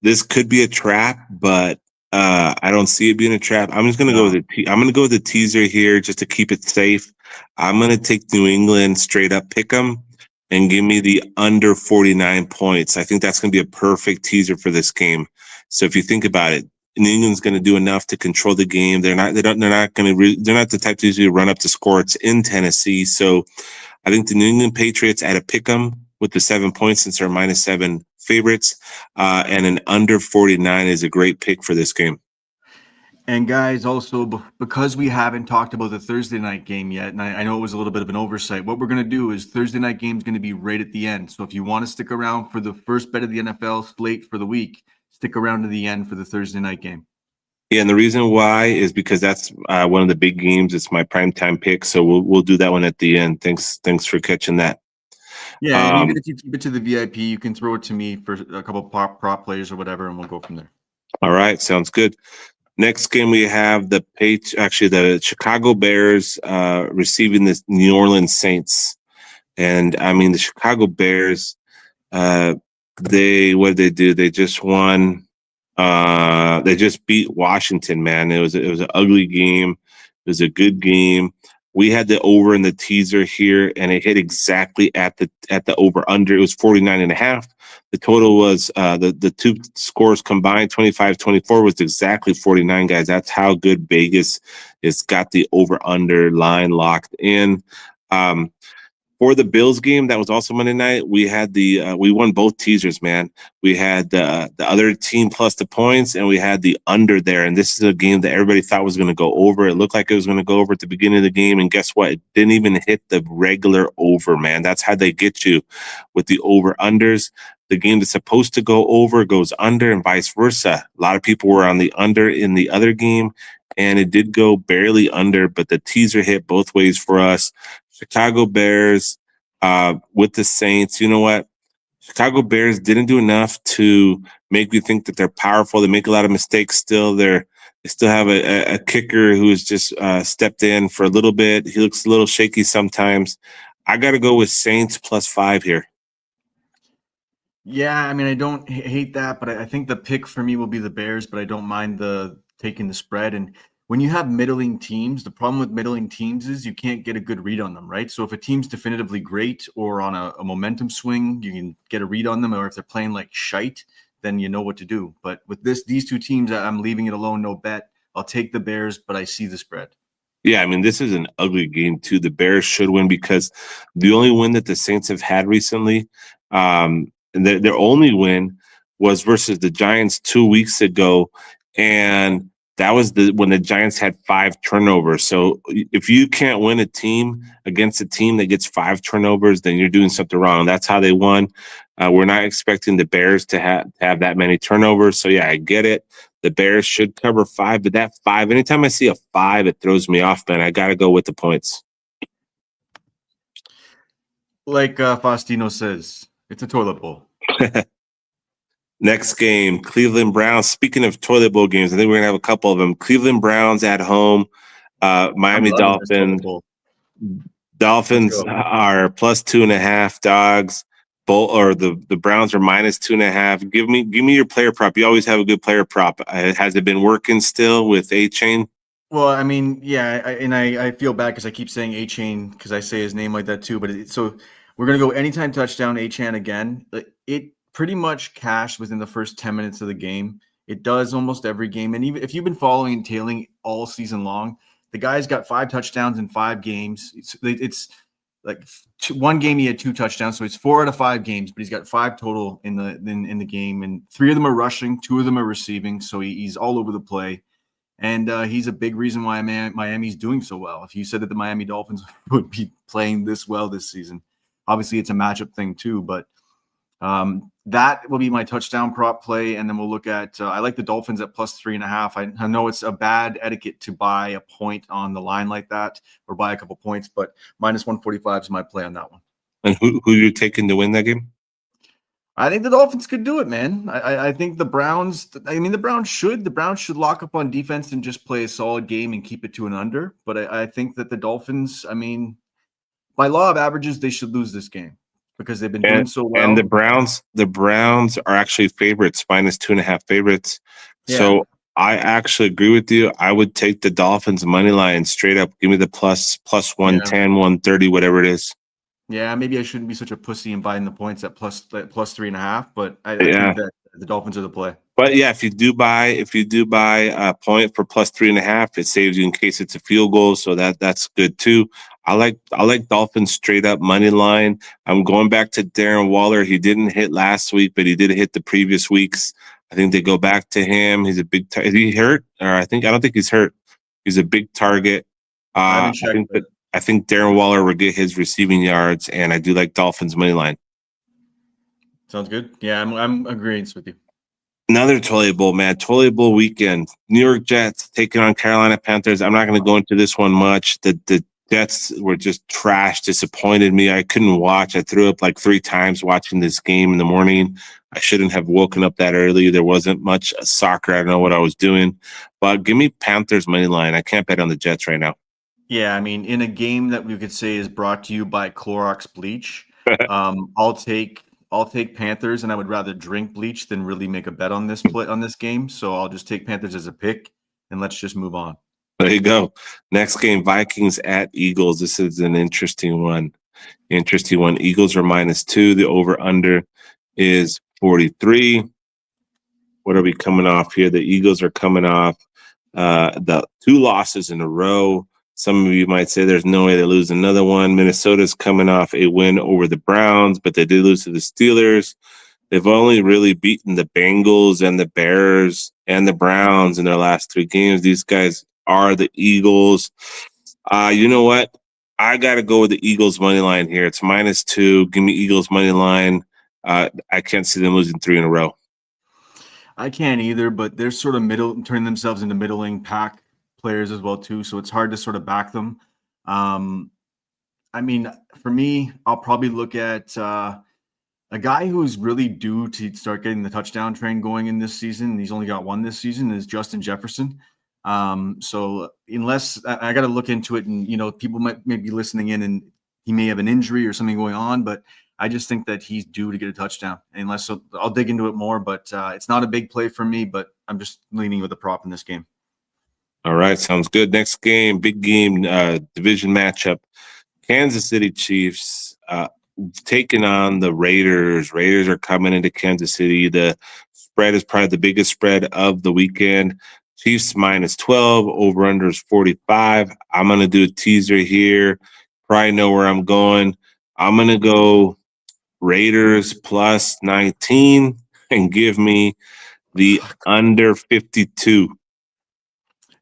this could be a trap, but I don't see it being a trap. I'm just gonna go with I'm gonna go with the teaser here just to keep it safe. I'm gonna take New England straight up pick 'em and give me the under 49 points. I think that's gonna be a perfect teaser for this game. So if you think about it, New England's gonna do enough to control the game. They're not the type to usually run up to score. It's in Tennessee, so I think the New England Patriots at a pick 'em with the 7 points since they're -7 favorites, and an under 49 is a great pick for this game. And guys, also because we haven't talked about the Thursday night game yet, and I know it was a little bit of an oversight, what we're going to do is Thursday night game is going to be right at the end. So if you want to stick around for the first bet of the NFL slate for the week, stick around to the end for the Thursday night game. Yeah, and the reason why is because that's one of the big games. It's my primetime pick, so we'll do that one at the end. Thanks for catching that. Yeah, and even if you keep it to the VIP, you can throw it to me for a couple prop players or whatever, and we'll go from there. All right, sounds good. Next game we have the Chicago Bears receiving the New Orleans Saints, and I mean the Chicago Bears. What did they do? They just won. They just beat Washington. Man, it was an ugly game. It was a good game. We had the over in the teaser here, and it hit exactly at the over under. It was 49.5. The total was the two scores combined, 25-24, was exactly 49, guys. That's how good Vegas has got the over under line locked in. For the Bills game, that was also Monday night. We had we won both teasers, man. We had the other team plus the points, and we had the under there. And this is a game that everybody thought was going to go over. It looked like it was going to go over at the beginning of the game, and guess what? It didn't even hit the regular over, man. That's how they get you with the over unders. The game that's supposed to go over goes under, and vice versa. A lot of people were on the under in the other game, and it did go barely under, but the teaser hit both ways for us. Chicago Bears with the Saints. You know what? Chicago Bears didn't do enough to make me think that they're powerful. They make a lot of mistakes still. They still have a kicker who has just stepped in for a little bit. He looks a little shaky sometimes. I got to go with Saints +5 here. Yeah, I mean, I don't hate that, but I think the pick for me will be the Bears, but I don't mind taking the spread. And when you have middling teams, the problem with middling teams is you can't get a good read on them, right? So if a team's definitively great or on a momentum swing, you can get a read on them. Or if they're playing like shite, then you know what to do. But with these two teams, I'm leaving it alone, no bet. I'll take the Bears, but I see the spread. Yeah, I mean, this is an ugly game too. The Bears should win because the only win that the Saints have had recently, their only win was versus the Giants 2 weeks ago, and that was when the Giants had 5 turnovers. So if you can't win a team against a team that gets 5 turnovers, then you're doing something wrong. That's how they won. We're not expecting the Bears to have that many turnovers. So yeah, I get it. The Bears should cover 5, but that 5, anytime I see a 5, it throws me off, man. I got to go with the points. Like Faustino says, it's a toilet bowl. Next game, Cleveland Browns. Speaking of toilet bowl games, I think we're going to have a couple of them. Cleveland Browns at home. Miami Dolphins. Dolphins are +2.5 dogs. The Browns are -2.5. Give me your player prop. You always have a good player prop. Has it been working still with A-Chain? Well, I mean, yeah, I feel bad because I keep saying A-Chain because I say his name like that too. But so we're gonna go anytime touchdown A-Chain again. It pretty much cashed within the first 10 minutes of the game. It does almost every game. And even if you've been following and tailing all season long, the guy's got 5 touchdowns in 5 games. It's like one game he had 2 touchdowns, so it's 4 out of 5 games, but he's got 5 total in the game, and 3 of them are rushing, 2 of them are receiving. So he's all over the play. And he's a big reason why Miami's doing so well. If you said that the Miami Dolphins would be playing this well this season, obviously it's a matchup thing too, but that will be my touchdown prop play. And then we'll look at, I like the Dolphins at +3.5. I know it's a bad etiquette to buy a point on the line like that or buy a couple points, but -145 is my play on that one. And who are you taking to win that game? I think the Dolphins could do it, man. I think the Browns, the Browns should lock up on defense and just play a solid game and keep it to an under. But I think that the Dolphins, by law of averages, they should lose this game because they've been doing so well. And the Browns are actually favorites, -2.5 favorites. Yeah. So I actually agree with you. I would take the Dolphins money line straight up. Give me the plus 110, 130, whatever it is. Yeah, maybe I shouldn't be such a pussy and buying the points at +3.5, but I think that the Dolphins are the play. But yeah, if you do buy a point for +3.5, it saves you in case it's a field goal. So that's good too. I like Dolphins straight up money line. I'm going back to Darren Waller. He didn't hit last week, but he did hit the previous weeks. I think they go back to him. He's a big. Is he hurt? Or I don't think he's hurt. He's a big target. I think Darren Waller will get his receiving yards, and I do like Dolphins money line. Sounds good. Yeah, I'm agreeing with you. Another Toilet Bowl, man. Toilet Bowl weekend. New York Jets taking on Carolina Panthers. I'm not going to go into this one much. The Jets were just trash, disappointed me. I couldn't watch. I threw up like 3 times watching this game in the morning. I shouldn't have woken up that early. There wasn't much soccer. I don't know what I was doing. But give me Panthers money line. I can't bet on the Jets right now. Yeah, in a game that we could say is brought to you by Clorox bleach, I'll take Panthers, and I would rather drink bleach than really make a bet on this game. So I'll just take Panthers as a pick, and let's just move on. There you go. Next game, Vikings at Eagles. This is an interesting one. Eagles are -2. The over/under is 43. What are we coming off here? The Eagles are coming off the 2 losses in a row. Some of you might say there's no way they lose another one. Minnesota's coming off a win over the Browns, but they did lose to the Steelers. They've only really beaten the Bengals and the Bears and the Browns in their last 3 games. These guys are the Eagles. You know what? I got to go with the Eagles money line here. It's -2. Give me Eagles money line. I can't see them losing 3 in a row. I can't either, but they're sort of turning themselves into middling pack players as well too, so it's hard to sort of back them. For me, I'll probably look at a guy who's really due to start getting the touchdown train going in this season. He's only got 1 this season, is Justin Jefferson. So unless I got to look into it, and people might be listening in, and he may have an injury or something going on, but I just think that he's due to get a touchdown. So I'll dig into it more, but it's not a big play for me, but I'm just leaning with the prop in this game. All right, sounds good. Next game, big game, division matchup. Kansas City Chiefs taking on the Raiders. Raiders are coming into Kansas City. The spread is probably the biggest spread of the weekend. Chiefs -12, over/under is 45. I'm going to do a teaser here. Probably know where I'm going. I'm going to go Raiders +19 and give me the under 52.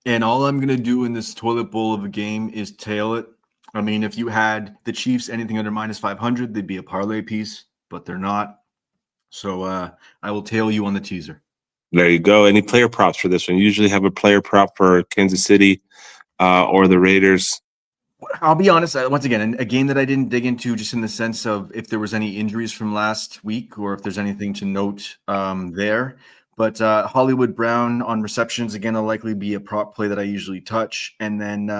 And all I'm going to do in this toilet bowl of a game is tail it. If you had the Chiefs anything under -500, they'd be a parlay piece, but they're not. So I will tail you on the teaser. There you go. Any player props for this one? You usually have a player prop for Kansas City or the Raiders. I'll be honest, once again, a game that I didn't dig into, just in the sense of if there was any injuries from last week or if there's anything to note there. But Hollywood Brown on receptions, again, will likely be a prop play that I usually touch. And then,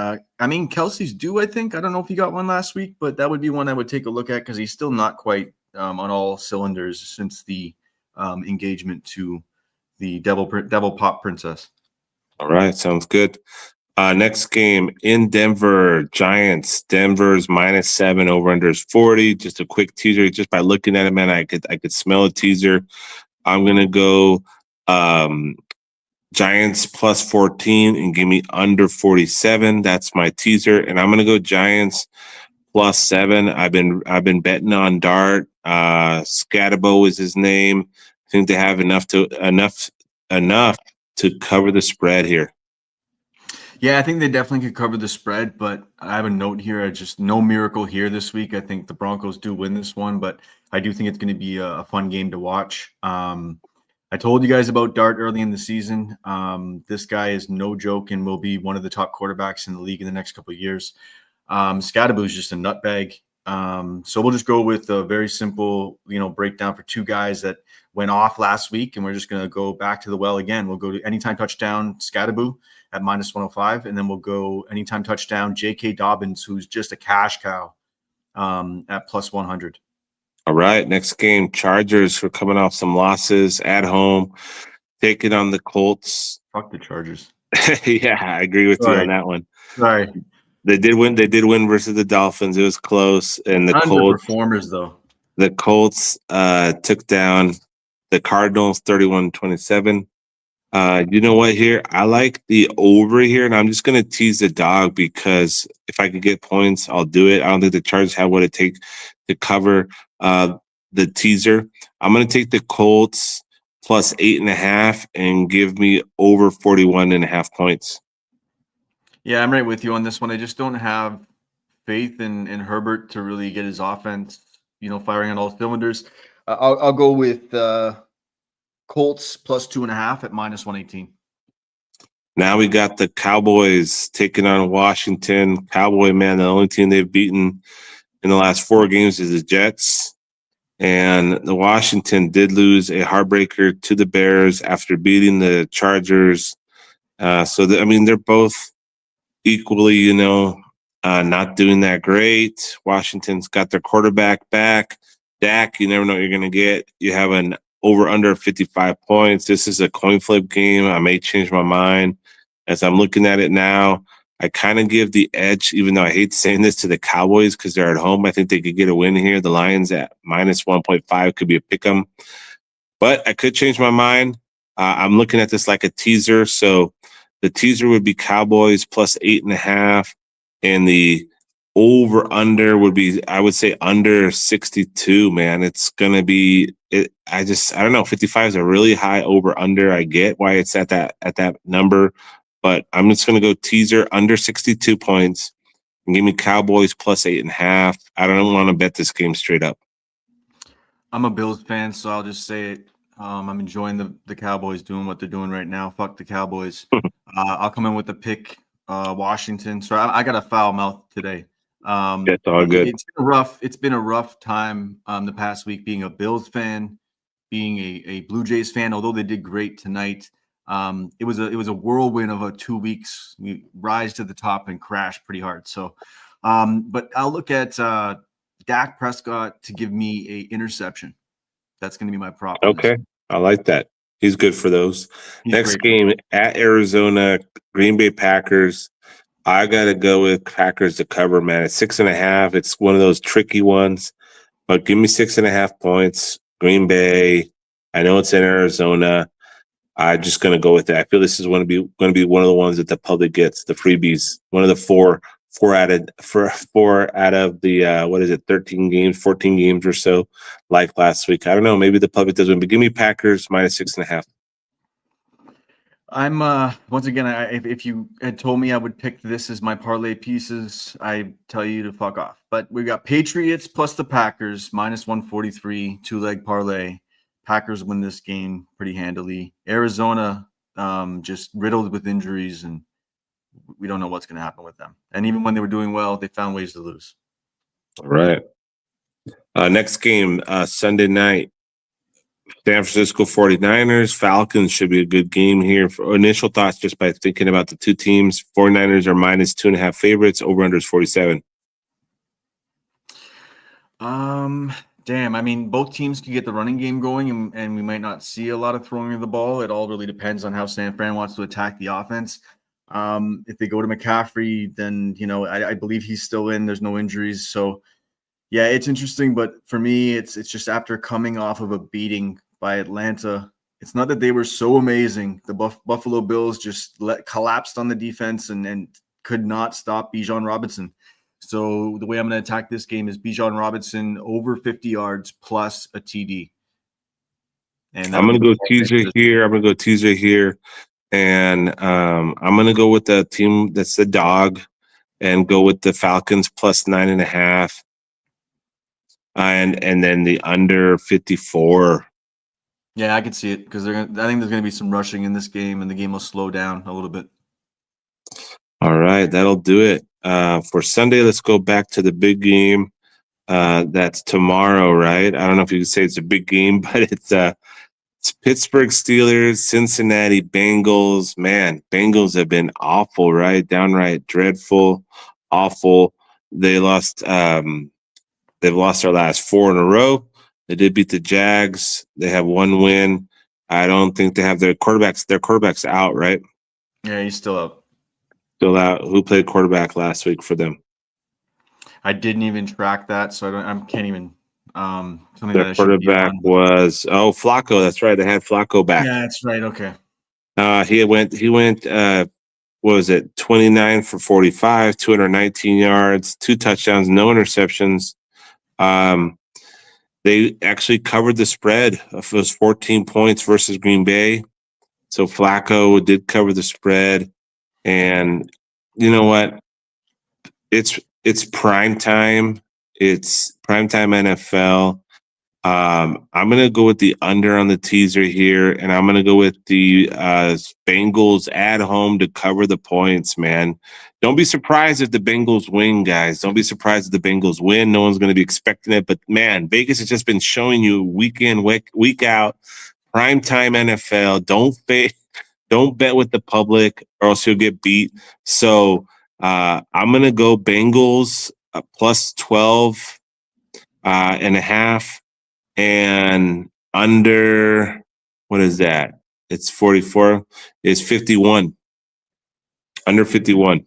Kelsey's due, I think. I don't know if he got one last week, but that would be one I would take a look at because he's still not quite on all cylinders since the engagement to the Devil Pop Princess. All right, sounds good. Next game in Denver, Giants. Denver's -7, over/under is 40. Just a quick teaser. Just by looking at it, man, I could smell a teaser. I'm gonna go Giants plus 14 and give me under 47. That's my teaser. And I'm going to go Giants plus 7. I've been betting on Dart. Scatabo is his name. I think they have enough to cover the spread here. Yeah, I think they definitely could cover the spread, but I have a note here. Just no miracle here this week. I think the Broncos do win this one, but I do think it's going to be a fun game to watch. I told you guys about Dart early in the season. This guy is no joke and will be one of the top quarterbacks in the league in the next couple of years. Scatabo is just a nutbag. So we'll just go with a very simple, breakdown for two guys that went off last week, and we're just going to go back to the well again. We'll go to anytime touchdown Scatabo at minus 105, and then we'll go anytime touchdown J.K. Dobbins, who's just a cash cow, at plus 100. All right, next game, Chargers are coming off some losses at home, taking on the Colts. Fuck the Chargers. Yeah, I agree with you on that one. Sorry. They did win versus the Dolphins. It was close, and the Underperformers, though. The Colts took down the Cardinals 31-27. You know what here? I like the over here, and I'm just going to tease the dog because if I could get points, I'll do it. I don't think the Chargers have what it takes to cover the teaser. I'm going to take the Colts plus 8.5 and give me over 41.5 points. Yeah, I'm right with you on this one. I just don't have faith in Herbert to really get his offense, firing on all cylinders. I'll go with Colts plus 2.5 at minus 118. Now we got the Cowboys taking on Washington. Cowboy, man, the only team they've beaten in the last 4 games is the Jets. And the Washington did lose a heartbreaker to the Bears after beating the Chargers. They're both equally, not doing that great. Washington's got their quarterback back. Dak, you never know what you're going to get. You have an over-under 55 points. This is a coin flip game. I may change my mind. As I'm looking at it now, I kind of give the edge, even though I hate saying this, to the Cowboys because they're at home. I think they could get a win here. The Lions at minus 1.5 could be a pick 'em. But I could change my mind. I'm looking at this like a teaser. So the teaser would be Cowboys plus 8.5, and the over/under would be, I would say, under 62. Man, it's gonna be. I don't know. 55 is a really high over/under. I get why it's at that number, but I'm just gonna go teaser under 62 points and give me Cowboys plus 8.5. I don't want to bet this game straight up. I'm a Bills fan, so I'll just say it. I'm enjoying the Cowboys doing what they're doing right now. Fuck the Cowboys. I'll come in with the pick, Washington. So I got a foul mouth today. That's all good. It's been a rough time the past week being a Bills fan, being a Blue Jays fan. Although they did great tonight, it was a whirlwind of 2 weeks. We rise to the top and crash pretty hard. So, but I'll look at Dak Prescott to give me a interception. That's going to be my prop. Okay, I like that. He's good for those. Next game at Arizona, Green Bay Packers. I got to go with Packers to cover, man. It's 6.5. It's one of those tricky ones, but give me 6.5 points. Green Bay. I know it's in Arizona. I'm just going to go with that. I feel this is going to be one of the ones that the public gets, the freebies. One of the four out of the 13 games, 14 games or so, like last week. I don't know. Maybe the public does win, but give me Packers minus 6.5. I'm once again, if you had told me I would pick this as my parlay pieces, I tell you to fuck off. But we got Patriots plus the Packers minus 143, 2-leg parlay. Packers win this game pretty handily. Arizona just riddled with injuries, and we don't know what's going to happen with them. And even when they were doing well, they found ways to lose. All right. Next game, Sunday night. San Francisco 49ers, Falcons should be a good game here. For initial thoughts, just by thinking about the two teams, 49ers are minus 2.5 favorites, over-under is 47. Damn, I mean, both teams could get the running game going, and we might not see a lot of throwing of the ball. It all really depends on how San Fran wants to attack the offense. If they go to McCaffrey, then, I believe he's still in. There's no injuries. So, yeah, it's interesting. But for me, it's just after coming off of a beating by Atlanta, it's not that they were so amazing. The Buffalo Bills just collapsed on the defense and could not stop Bijan Robinson. So the way I'm going to attack this game is Bijan Robinson over 50 yards plus a TD. And I'm going to go TJ here. I'm going to go TJ here. And I'm going to go with the team that's the dog and go with the Falcons plus 9.5. And then the under 54. Yeah, I can see it because I think there's going to be some rushing in this game, and the game will slow down a little bit. All right, that'll do it. For Sunday, let's go back to the big game. That's tomorrow, right? I don't know if you can say it's a big game, but it's Pittsburgh Steelers, Cincinnati Bengals. Man, Bengals have been awful, right? Downright dreadful, awful. They've lost their last 4 in a row. They did beat the Jags. They have 1 win. I don't think they have their quarterbacks. Their quarterback's out, right? Yeah, he's still out. Still out. Who played quarterback last week for them? I didn't even track that, so I can't even. Their quarterback was Flacco. That's right. They had Flacco back. Yeah, that's right. Okay. He went. What was it? 29 for 45, 219 yards, 2 touchdowns, no interceptions. They actually covered the spread of those 14 points versus Green Bay. So Flacco did cover the spread. And you know what? It's prime time. It's primetime NFL. I'm going to go with the under on the teaser here, and I'm going to go with the Bengals at home to cover the points, man. Don't be surprised if the Bengals win, guys. Don't be surprised if the Bengals win. No one's going to be expecting it. But, man, Vegas has just been showing you week in, week out, primetime NFL. Don't bet with the public or else you'll get beat. So I'm going to go Bengals plus 12 and a half. And under, what is that? It's 44. It's 51. Under 51.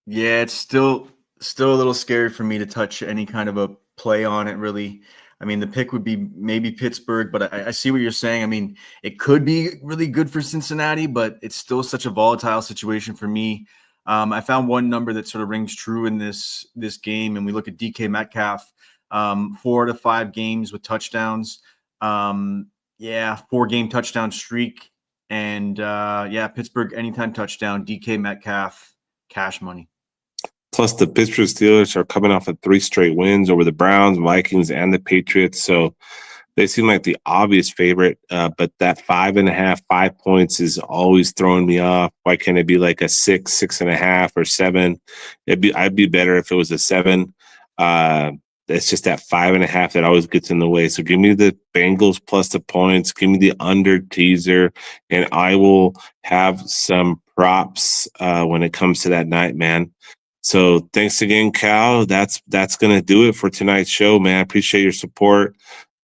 Yeah, it's still a little scary for me to touch any kind of a play on it, really. I mean, the pick would be maybe Pittsburgh, but I see what you're saying. I mean, it could be really good for Cincinnati, but it's still such a volatile situation for me. I found one number that sort of rings true in this game, and we look at DK Metcalf. 4 to 5 games with touchdowns. 4-game touchdown streak. And Pittsburgh anytime touchdown, DK Metcalf, cash money. Plus the Pittsburgh Steelers are coming off of 3 straight wins over the Browns, Vikings, and the Patriots. So they seem like the obvious favorite. But that 5.5, 5 points is always throwing me off. Why can't it be like a 6, 6.5, or 7? I'd be better if it was a 7. It's just that 5.5 that always gets in the way. So give me the Bengals plus the points. Give me the under teaser, and I will have some props when it comes to that night, man. So thanks again, Cal. That's gonna do it for tonight's show, man. I appreciate your support.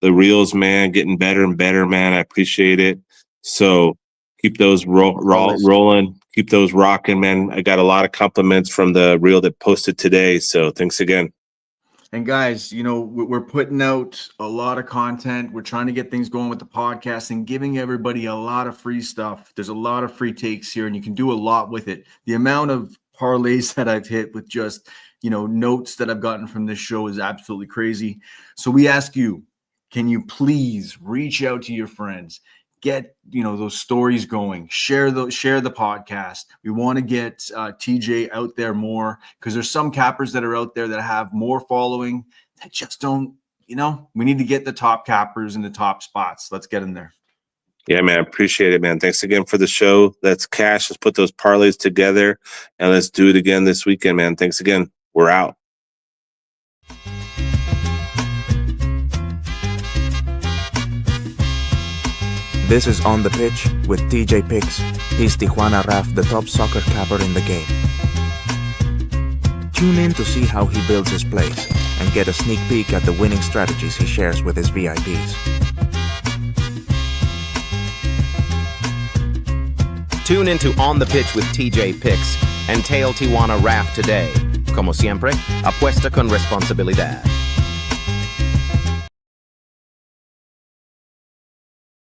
The reels, man, getting better and better, man. I appreciate it. So keep those rolling. Keep those rocking, man. I got a lot of compliments from the reel that posted today. So thanks again. And guys, we're putting out a lot of content. We're trying to get things going with the podcast and giving everybody a lot of free stuff. There's a lot of free takes here, and you can do a lot with it. The amount of parlays that I've hit with just, notes that I've gotten from this show is absolutely crazy. So we ask you, can you please reach out to your friends? Get those stories going. Share the podcast. We want to get TJ out there more because there's some cappers that are out there that have more following that just don't. We need to get the top cappers in the top spots. Let's get in there. Yeah, man, appreciate it, man. Thanks again for the show. Let's cash. Let's put those parlays together and let's do it again this weekend, man. Thanks again. We're out. This is On the Pitch with TJ Picks. He's Tijuana Raf, the top soccer capper in the game. Tune in to see how he builds his plays and get a sneak peek at the winning strategies he shares with his VIPs. Tune into On the Pitch with TJ Picks and Tail Tijuana Raf today. Como siempre, apuesta con responsabilidad.